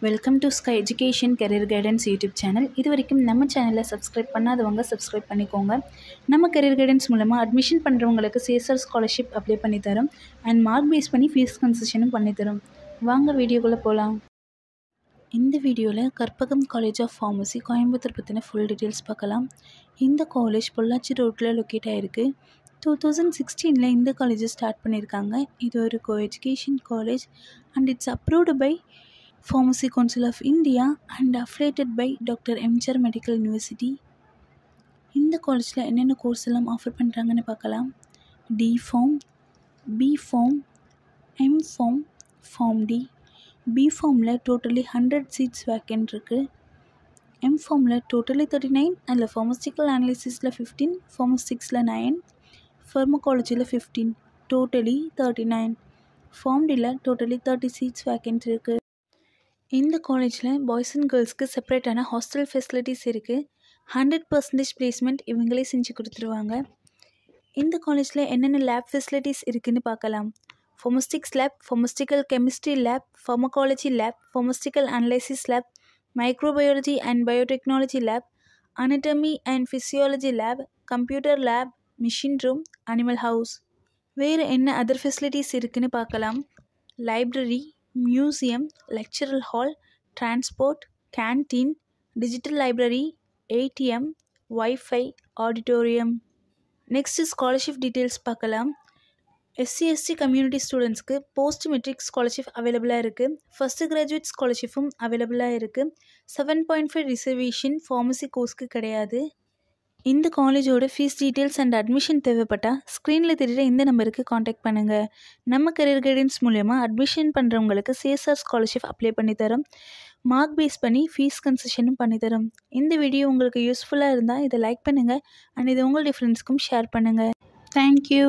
Welcome to Sky Education career guidance YouTube channel. இது வரைக்கும் நம்ம சேனலில் சப்ஸ்கிரைப் பண்ணாதவங்க சப்ஸ்கிரைப் பண்ணிக்கோங்க. நம்ம கெரியர் கைடன்ஸ் மூலமாக அட்மிஷன் பண்ணுறவங்களுக்கு சிஎஸ்ஆர் ஸ்காலர்ஷிப் அப்ளை பண்ணித்தரோம் அண்ட் மார்க் பேஸ் பண்ணி ஃபீஸ் கன்செஷனும் பண்ணித்தரோம். வாங்க வீடியோக்குள்ளே போகலாம். இந்த வீடியோவில் Karpagam College of Pharmacy Coimbatore பற்றின ஃபுல் டீட்டெயில்ஸ் பார்க்கலாம். இந்த காலேஜ் பொள்ளாச்சி ரோட்டில் லொக்கேட் ஆகிருக்கு. 2016 இந்த காலேஜை ஸ்டார்ட் பண்ணியிருக்காங்க. இது ஒரு co education college and it's approved by Pharmacy Council of India and affiliated by Dr. MGR Medical University. இந்த காலேஜில் என்னென்ன கோர்ஸ் எல்லாம் ஆஃபர் பண்ணுறாங்கன்னு பார்க்கலாம். D.Pharm, B.Pharm, M.Pharm, Pharm D. B.Pharmல டோட்டலி 100 சீட்ஸ் வேக்கன்ட் இருக்குது. M.Pharmல டோட்டலி 39, அதில் ஃபார்மசிக்கல் அனாலிசிஸில் 15, ஃபார்மசிக்ஸில் 9, ஃபார்மகாலஜியில் 15, டோட்டலி 39. Pharm Dல டோட்டலி 30 சீட்ஸ் வேக்கன்ட் இருக்குது. இந்த காலேஜில் பாய்ஸ் அண்ட் கேர்ள்ஸ்க்கு செப்பரேட்டான ஹாஸ்டல் ஃபெசிலிட்டிஸ் இருக்குது. 100% பிளேஸ்மெண்ட் இவங்களே செஞ்சு கொடுத்துருவாங்க. இந்த காலேஜில் என்னென்ன லேப் ஃபெசிலிட்டிஸ் இருக்குதுன்னு பார்க்கலாம். Pharmaceutics lab, pharmaceutical chemistry lab, pharmacology lab, pharmaceutical analysis lab, microbiology and biotechnology lab, anatomy and physiology lab, computer lab, machine room, animal house. வேறு என்ன அதர் ஃபெசிலிட்டிஸ் இருக்குதுன்னு பார்க்கலாம். Library, museum, lecture hall, transport, canteen, digital library, ATM, wifi, auditorium. Next scholarship details பார்க்கலாம். SC/ST community ஸ்டூடெண்ட்ஸ்க்கு post matric scholarship அவைலபிளாக இருக்குது. First graduate ஸ்காலர்ஷிப்பும் அவைலபிளாக இருக்குது. 7.5 ரிசர்வேஷன் ஃபார்மசி கோர்ஸ்க்கு கிடையாது. இந்த காலேஜோட ஃபீஸ் டீட்டெயில்ஸ் அண்ட் அட்மிஷன் தேவைப்பட்டால் ஸ்க்ரீனில் தெரிகிற இந்த நம்பருக்கு காண்டாக்ட் பண்ணுங்கள். நம்ம கரியர் கைடன்ஸ் மூலமாக அட்மிஷன் பண்ணுறவங்களுக்கு சிஎஸ்ஆர் ஸ்காலர்ஷிப் அப்ளை பண்ணித்தரோம். மார்க் பேஸ் பண்ணி ஃபீஸ் கன்செஷனும் பண்ணித்தரோம். இந்த வீடியோ உங்களுக்கு யூஸ்ஃபுல்லாக இருந்தால் இதை லைக் பண்ணுங்கள் அண்ட் இது உங்களுடைய ஃப்ரெண்ட்ஸ்க்கும் ஷேர் பண்ணுங்கள். தேங்க்யூ.